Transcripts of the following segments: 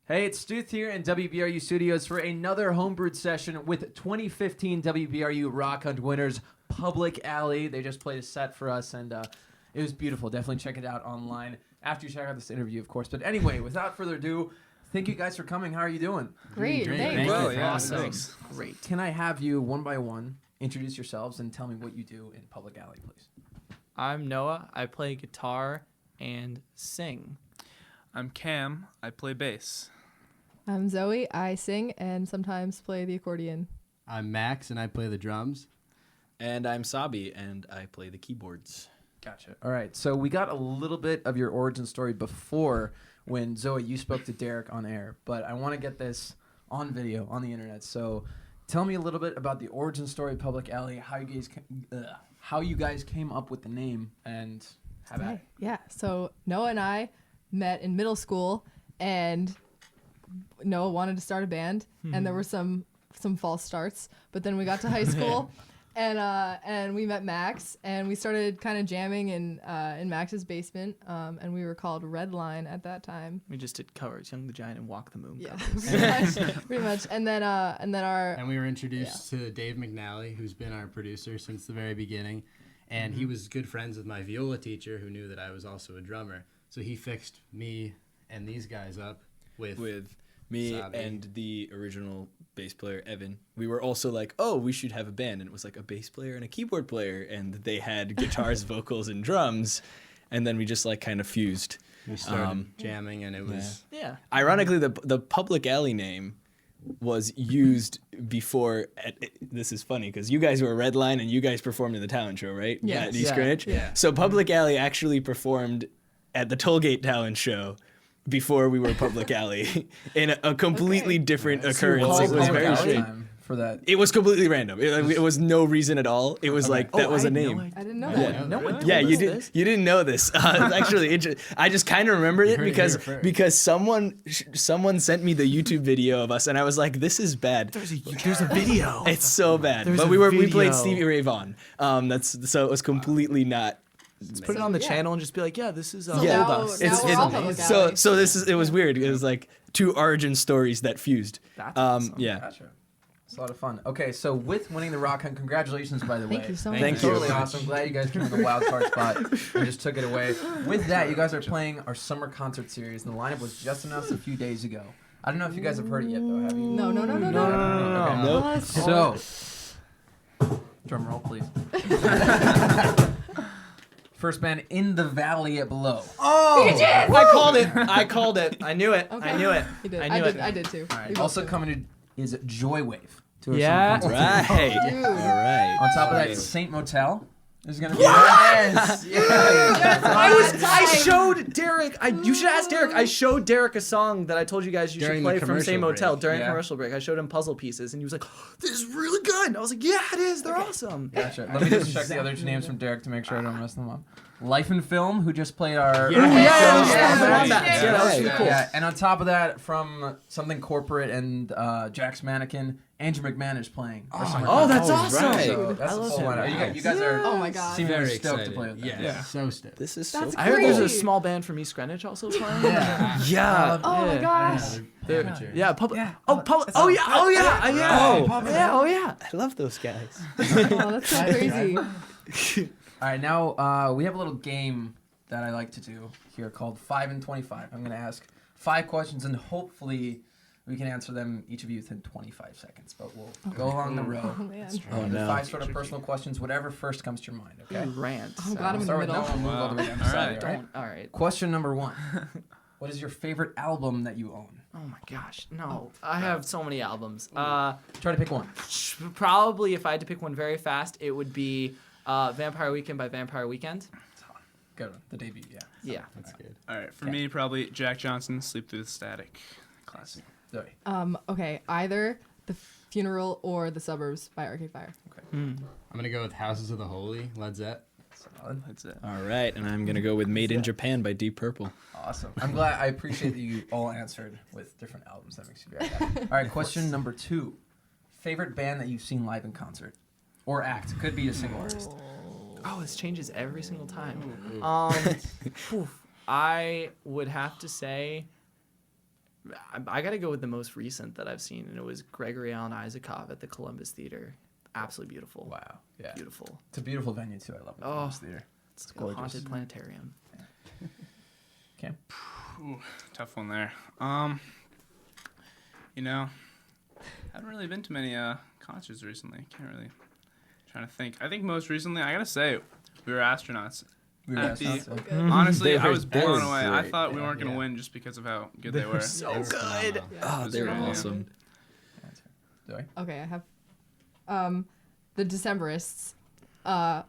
Hey, it's Stuth here in WBRU Studios for another homebrewed session with 2015 WBRU Rock Hunt winners, Public Alley. They just played a set for us, and it was beautiful. Definitely check it out online after you check out this interview, of course. But anyway, without further ado, thank you guys for coming. How are you doing? Great, thanks. Thank you. Yeah, Awesome. thanks. Great. Can I have you one by one introduce yourselves and tell me what you do in Public Alley, please? I'm Noah. I play guitar and sing. I'm Cam. I play bass. I'm Zoe. I sing and sometimes play the accordion. I'm Max, and I play the drums. And I'm Sabi, and I play the keyboards. Gotcha. All right. So we got a little bit of your origin story before when, Zoe, you spoke to Derek on air. But I want to get this on video, on the internet. So tell me a little bit about the origin story of Public Alley, how you guys came up with the name, and how about it. Yeah, so Noah and I met in middle school, and Noah wanted to start a band, and there were some false starts. But then we got to high school, and we met Max, and we started kind of jamming in Max's basement, and we were called Red Line at that time. We just did covers, Young the Giant and Walk the Moon. Yeah, Covers. pretty much. And then And we were introduced to Dave McNally, who's been our producer since the very beginning. And he was good friends with my viola teacher, who knew that I was also a drummer. So he fixed me and these guys up with me Sabi. and the original bass player, Evan. We were also like, oh, we should have a band. And it was like a bass player and a keyboard player. And they had guitars, vocals, and drums. And then we just like kind of fused. We started jamming, and it was... Yeah. Ironically, the Public Alley name was used before. This is funny because you guys were Red Line and you guys performed in the talent show, right? Yes. At East Yeah. Greenwich. Yeah. So Public Alley actually performed at the Tollgate talent show before we were Public Alley in a completely different occurrence. Called It was Public very Alley strange. time for that. It was completely random. It was no reason at all. It was like that was a name. I didn't know Yeah. that. No one told Yeah, you us did. this. You didn't know this. Actually, I just kind of remembered it heard it because here first. someone sent me the YouTube video of us, and I was like, "This is bad." There's a video. It's so bad. There's But a we video. played Stevie Ray Vaughan. So it was completely not. Put it on the Yeah. channel and just be like, yeah, this is So old now- us. now we're all Public Alley. So it was weird. It was like two origin stories that fused. That's awesome. Yeah. Gotcha. It's a lot of fun. Okay, so with winning the Rock Hunt, congratulations, by the way. Thank you so much. Thank you. Totally awesome. Glad you guys came to the wild card spot and just took it away. With that, you guys are playing our summer concert series, and the lineup was just announced a few days ago. I don't know if you guys have heard it yet, though. Have you? No. Okay. Nope. So, drum roll, please. First band, In the Valley at Below. Oh! I called it. I knew it. Okay. I knew it. He did. I I knew did. it. I did too. All right. We both Also did. coming in is Joywave. To our Yeah. summer concert series. Right. Dude. All right. On top of that, Saint Motel is going to be. Yes! Yes! I showed Derek. You should ask Derek. I showed Derek a song that I told you guys you During should the play from commercial Same Motel break. during Yeah. commercial break. I showed him puzzle pieces, and he was like, "This is really good." And I was like, "Yeah, it is. They're awesome." Gotcha. Let me just check the other two names from Derek to make sure I don't mess them up. Life and Film, who just played our... Yeah, that was really cool. Yeah, and on top of that, from Something Corporate and Jack's Mannequin, Andrew McMahon is playing. Oh, that's awesome. right. So that's I the love full him. lineup. You guys are Oh my god. seem very Very stoked excited. to play with them. Yeah, so stoked. This is That's so. I heard there's a Crazy. small band from East Greenwich also playing. Yeah. Yeah. Oh my Yeah. gosh. Amateur. Yeah, public. Yeah. Oh, public. Oh yeah. Oh yeah. Yeah. Oh. Oh yeah. I love those guys. Oh, that's so crazy. All right, now we have a little game that I like to do here called 5 and 25. I'm going to ask 5 questions, and hopefully we can answer them, each of you, within 25 seconds. But we'll go along the row. Oh man. Oh no. 5 sort of personal questions, whatever first comes to your mind, okay? Rant. I'm glad I'm in the Start with middle. Noah and move all the way down the All side, right. all right? Don't. All right. Question number 1. What is your favorite album that you own? Oh my gosh. No. I have so many albums. Try to pick one. Probably if I had to pick one very fast, it would be Vampire Weekend by Vampire Weekend. Good one. The debut, yeah. Yeah. That's good. All right, for Okay. me, probably Jack Johnson, Sleep Through the Static. Classic. Zoe. Okay, either The Funeral or The Suburbs by Arcade Fire. I'm going to go with Houses of the Holy, Led Zepp. Solid. That's it. All right, and I'm gonna go with Made in Japan by Deep Purple. Awesome. I'm glad. I appreciate that you all answered with different albums. That makes me very happy. All right, question number 2. Favorite band that you've seen live in concert? Or act. Could be a single artist. Oh, this changes every single time. I would have to say I got to go with the most recent that I've seen, and it was Gregory Alan Isakov at the Columbus Theater. Absolutely beautiful. Wow. Yeah. Beautiful. It's a beautiful venue too. I love the Oh. Columbus Theater. It's a gorgeous. haunted planetarium. Cam. Ooh, tough one there. You know, haven't really been to many concerts recently. Can't really. Trying to think. I think most recently, I gotta say, we were astronauts. We were At the- astronauts. So good. Honestly, They I were- was they blown were away. I great. thought we Yeah, weren't gonna yeah. win just because of how good They they were were. so They were good. phenomenal. Oh, was they were really awesome. Zoe? Okay, I have the Decemberists,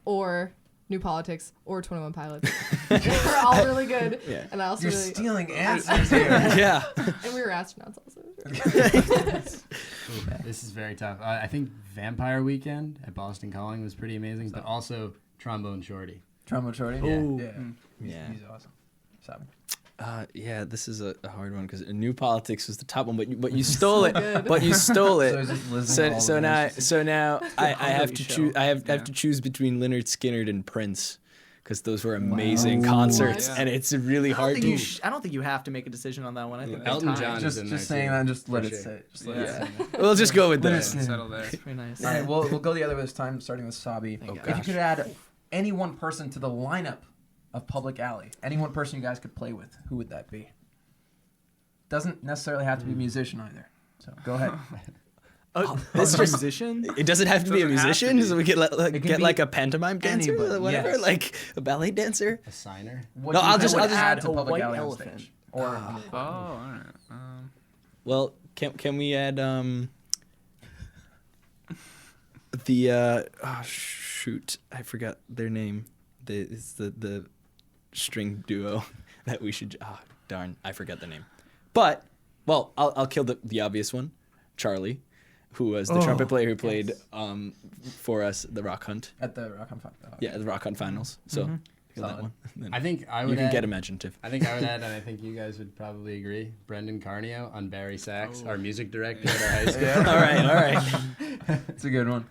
or New Politics, or 21 Pilots. They're all really good. Yeah. And I also You're really stealing answers here. Yeah. and we were astronauts also. Ooh, this is very tough. I think Vampire Weekend at Boston Calling was pretty amazing, but also Trombone Shorty. Trombone Shorty. Ooh. Yeah. Yeah. He's awesome. Sabi. Yeah, this is a hard one because New Politics was the top one, but you stole it. good. But you stole So it. he's just listening to all So the now answers. I have Hungry to show. choose. I have Yeah. to choose between Leonard Skinner and Prince because those were amazing Wow. concerts, What? and it's really hard to. I don't think you have to make a decision on that one. I think they're Elton tied. John is in there Just saying too, that and just for let it sure. sit. Just let Yeah. it sit. We'll just go with Leonard that. Skinner. Settle there. Pretty nice. All right, we'll go the other way this time, starting with Sabi. Thank If you gosh. could add any one person to the lineup of Public Alley, any one person you guys could play with, who would that be? Doesn't necessarily have to be a musician either. So go ahead. This A just musician? it doesn't have to be a Doesn't have to musician, be. so we could It can get be like a pantomime dancer, anybody, or whatever, yes. like a ballet dancer. A signer. What No, do you I'll think just- would I'll just add add to a Public white Alley on elephant. stage. Or Oh, all right. Well, can we add the oh shoot, I forgot their name. It's the string duo that we should. Oh darn, I forgot the name. But well, I'll kill the obvious one, Charlie, who was the trumpet player who played for us the Rock Hunt. at the Rock on Fun. Yeah, the Rock Hunt finals. So kill that Solid. one. Then I think I you would can add, get imaginative. I think I would add, and I think you guys would probably agree, Brendan Carnio on Barry Sachs, our music director at our high school. All right. It's a good one.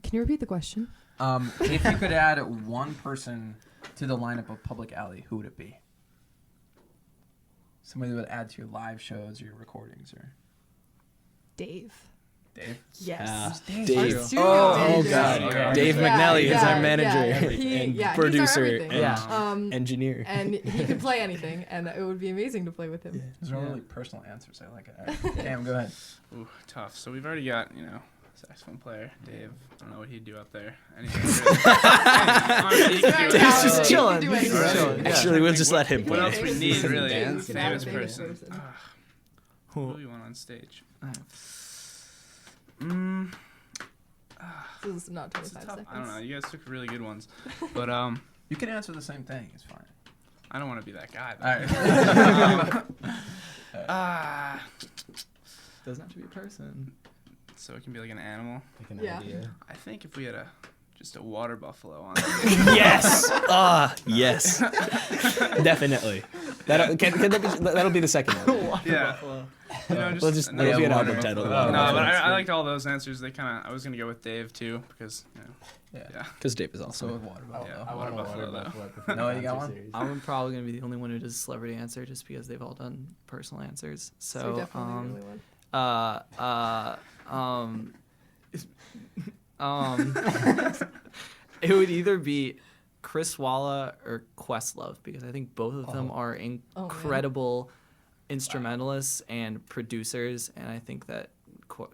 Can you repeat the question? If you could add one person to the lineup of Public Alley, who would it be? Somebody that would add to your live shows or your recordings, or Dave. Dave. Yes. Dave. Our studio Oh manager. God, Okay. Dave Yeah, McNally is yeah, our manager He- and yeah, he's our producer everything. and Yeah. engineer. And he could play anything, and it would be amazing to play with him. Those are all really personal answers. I like it. All right. Cam, go ahead. Ooh, tough. So we've already got, saxophone player, Dave. I don't know what he'd do up there. Anything, really. Honestly, he could do Dave's it. just He can chilling. do He's anything. just chilling. Actually, we'll just let him What play. else we need, really? Dance, Famous famous person. person. Who do we want on stage? This is not It's 25 tough. seconds. I don't know. You guys took really good ones, but You can answer the same thing. It's fine. I don't want to be that guy. All right. Doesn't have to be a person. So it can be like an animal. Like an Yeah. idea. I think if we had just a water buffalo on. Yes. Yes. Definitely. That'll be the second one. Yeah. Just, We'll just no, that'll be an yeah, album water title. buffalo. No, but I That's liked all those answers. They kind of. I was gonna go with Dave too because yeah. Because Dave is So awesome. with water buffalo. Yeah. I Water want a buffalo, water though. buffalo. I prefer Noah, the you got concert one? series. I'm probably gonna be the only one who does celebrity answer just because they've all done personal answers. So So definitely the only one. it would either be Chris Walla or Questlove because I think both of them are man. incredible instrumentalists and producers, and I think that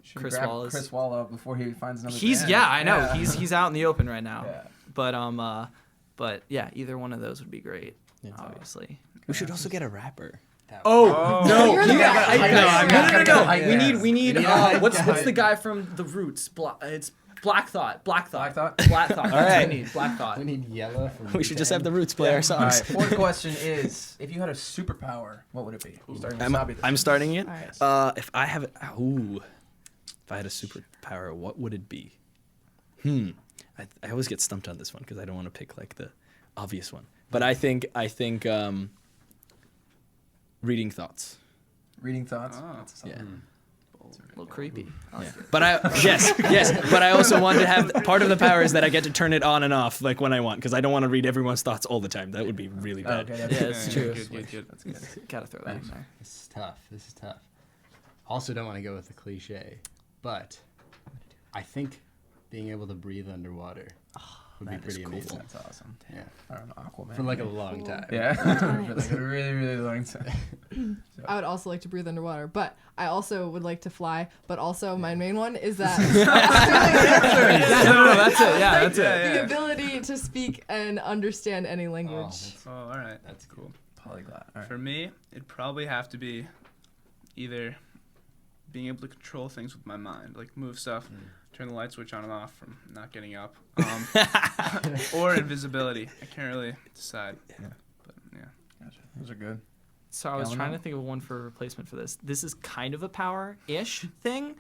Should we Chris grab Wallace. Chris Walla before he finds another He's band? yeah, I know Yeah. he's out in the open right now. Yeah. But yeah, either one of those would be great. Yeah. Obviously. We should also get a rapper. Oh no! You're the you gotta guy. hype no, this. no, You no, gotta no, no. hype this. We need Yeah. what's the guy from The Roots? It's Black Thought. Black Thought? Black Thought. That's what right. we need. Black Thought. We need Yella from We should just have the Wu-Tang. Roots play our All songs. right. Fourth question is: if you had a superpower, what would it be? Starting with Sabi this I'm time. starting it. All right. If I had a superpower, what would it be? I always get stumped on this one because I don't want to pick like the obvious one. But I think reading thoughts. Reading thoughts. Oh. That's a solid Yeah. one. A little creepy. I like it. But yes. But I also want to have part of the power is that I get to turn it on and off like when I want, because I don't want to read everyone's thoughts all the time. That would be really bad. Okay, Yeah, it's true. Good. That's good. Gotta throw that in there. This is tough. Also, don't want to go with the cliche, but I think being able to breathe underwater would be That is pretty cool. amazing. That's awesome. Yeah. I don't know, Aquaman. For like a long time. Yeah. For like a really, really long time. I would also like to breathe underwater, but I also would like to fly. But also, my main one is that No, that's it. Yeah, that's it. the ability to speak and understand any language. Oh, all right. That's cool. Polyglot. All right. For me, it'd probably have to be either being able to control things with my mind, like move stuff, turn the light switch on and off from not getting up, or invisibility. I can't really decide. Yeah. But yeah. Gotcha. Those are good. So I was Yeah, trying no. to think of one for replacement for this. This is kind of a power-ish thing.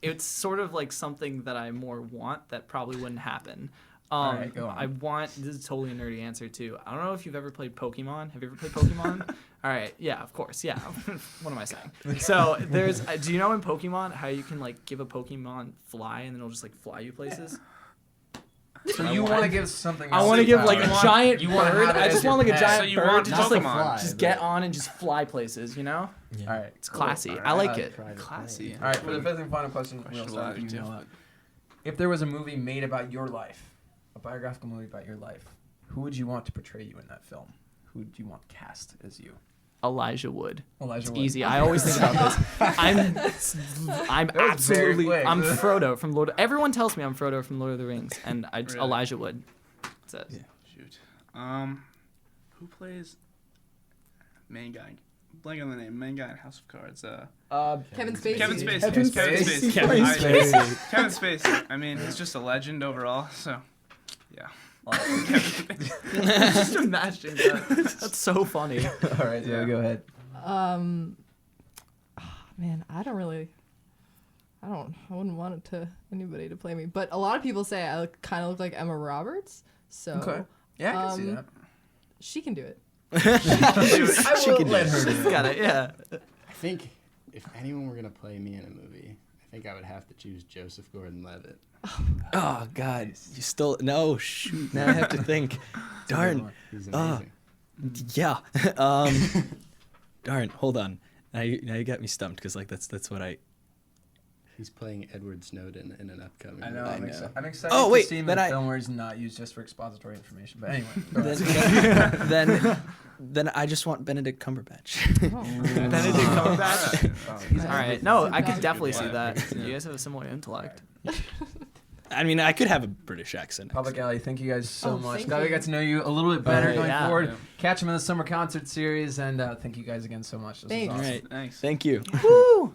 It's sort of like something that I more want that probably wouldn't happen. Alright, go on. I want, this is totally a nerdy answer too. I don't know if you've ever played Pokemon. Have you ever played Pokemon? All right, yeah, of course, yeah. What am I saying? So there's, do you know in Pokemon how you can like give a Pokemon fly and then it'll just like fly you places? So you want to give something? I want to give like a power. giant You wanna bird. have it I as just your want like a pet. giant So you bird want to just like Pokemon. just get on and just fly places, you know? All right. It's classy. Cool. I like it. Classy. All right. For the fifth and final question, we'll Questionable start with you, adjective. Noah. If there was a movie made about your life, a biographical movie about your life, who would you want to portray you in that film? Who would you want cast as you? Elijah Wood. Elijah It's Wood. easy. I always think about this. I'm That was very absolutely quick. I'm Frodo from Lord. Everyone tells me I'm Frodo from Lord of the Rings, and Really? Elijah Wood. That's it. Yeah. Shoot. Who plays main guy? Blank on the name. Main guy in House of Cards. Kevin Spacey. Kevin Spacey. Kevin Kevin Spacey. Spacey. Kevin I- Spacey. Kevin Spacey. I mean, he's just a legend overall. So, yeah. Just imagining that. That's so funny. All right. Yeah. Go ahead. Man, I wouldn't want it to anybody to play me. But a lot of people say I kind of look like Emma Roberts. So Okay. Yeah, I can see that. she can do it. I will can do let it. her do it. Got it. Yeah. I think if anyone were gonna play me in a movie, I think I would have to choose Joseph Gordon-Levitt. Oh God, you still no shoot. Now I have to think. Darn. He's Ah. amazing. Yeah. Darn. Hold on. Now you got me stumped because like that's what I. He's playing Edward Snowden in an upcoming. I know. movie. I'm, know. excited. I'm excited Oh, wait, to see him then in a I- film where he's not used just for expository information. But anyway. go ahead. then I just want Benedict Cumberbatch. Benedict Cumberbatch. He's All right. No, I could Good definitely pick. see that. Yeah. You guys have a similar intellect. I mean, I could have a British accent. Public Alley, thank you guys so Oh, much. thank Glad we you. got to know you a little bit better Right. going Yeah. forward. Yeah. Catch them in the summer concert series, and thank you guys again so much. This was Thanks. All awesome. right. Thanks. Thank you. Woo!